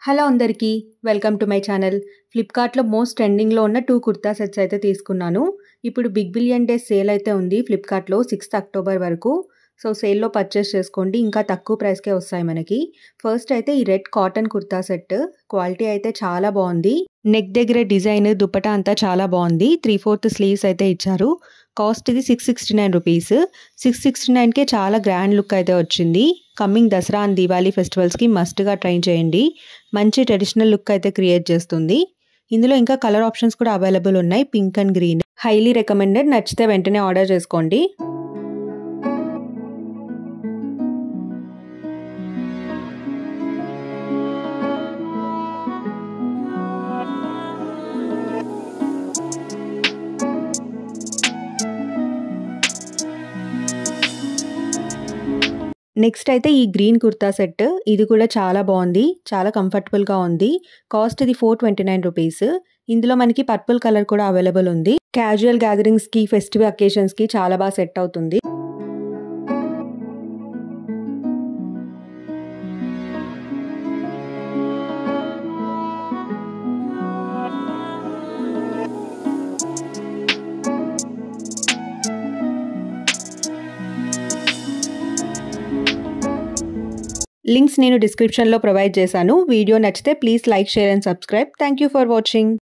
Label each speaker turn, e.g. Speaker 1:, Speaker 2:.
Speaker 1: Hello అందరికీ welcome to my channel. ఫ్లిప్‌కార్ట్‌లో most ట్రెండింగ్‌లో ఉన్న 2 కుర్తా సెట్స్ అయితే తీసుకున్నాను. ఇప్పుడు బిగ్ బిలియన్ డే సేల్ అయితే ఉంది ఫ్లిప్‌కార్ట్‌లో 6th అక్టోబర్ వరకు. సో, సేల్‌లో పర్చేస్ చేసుకోండి. ఇంకా తక్కువ ప్రైస్‌కే వస్తాయి మనకి. ఫస్ట్ అయితే ఈ red cotton kurta set. Quality అయితే చాలా బావుంది. నెక్ దగ్గర డిజైన్, దుపట్టా అంతా చాలా బావుంది. 3/4 స్లీవ్స్ అయితే ఇచ్చారు. కాస్ట్ ఇది ₹669. 669కే చాలా గ్రాండ్ లుక్ అయితే వచ్చింది. కమింగ్ దసరా అండ్ దీవాళీ ఫెస్టివల్స్‌కి మస్ట్‌గా ట్రై చేయండి. మంచి ట్రెడిషనల్ లుక్ అయితే క్రియేట్ చేస్తుంది. ఇందులో ఇంకా కలర్ ఆప్షన్స్ కూడా అవైలబుల్ ఉన్నాయి. Pink and green. Highly recommended. నచ్చితే వెంటనే ఆర్డర్ చేసుకోండి. నెక్స్ట్ అయితే ఈ గ్రీన్ కుర్తా సెట్. ఇది కూడా చాలా బావుంది. చాలా కంఫర్టబుల్‌గా ఉంది. కాస్ట్ ఇది ₹429. ఇందులో మనకి పర్పుల్ కలర్ కూడా అవైలబుల్ ఉంది. క్యాజువల్ గ్యాదరింగ్స్‌కి, ఫెస్టివ్ అకేషన్స్‌కి చాలా బాగా సెట్ అవుతుంది. లింక్స్ నేను డిస్క్రిప్షన్‌లో ప్రొవైడ్ చేశాను. వీడియో నచ్చితే please like, share and subscribe. Thank you for watching.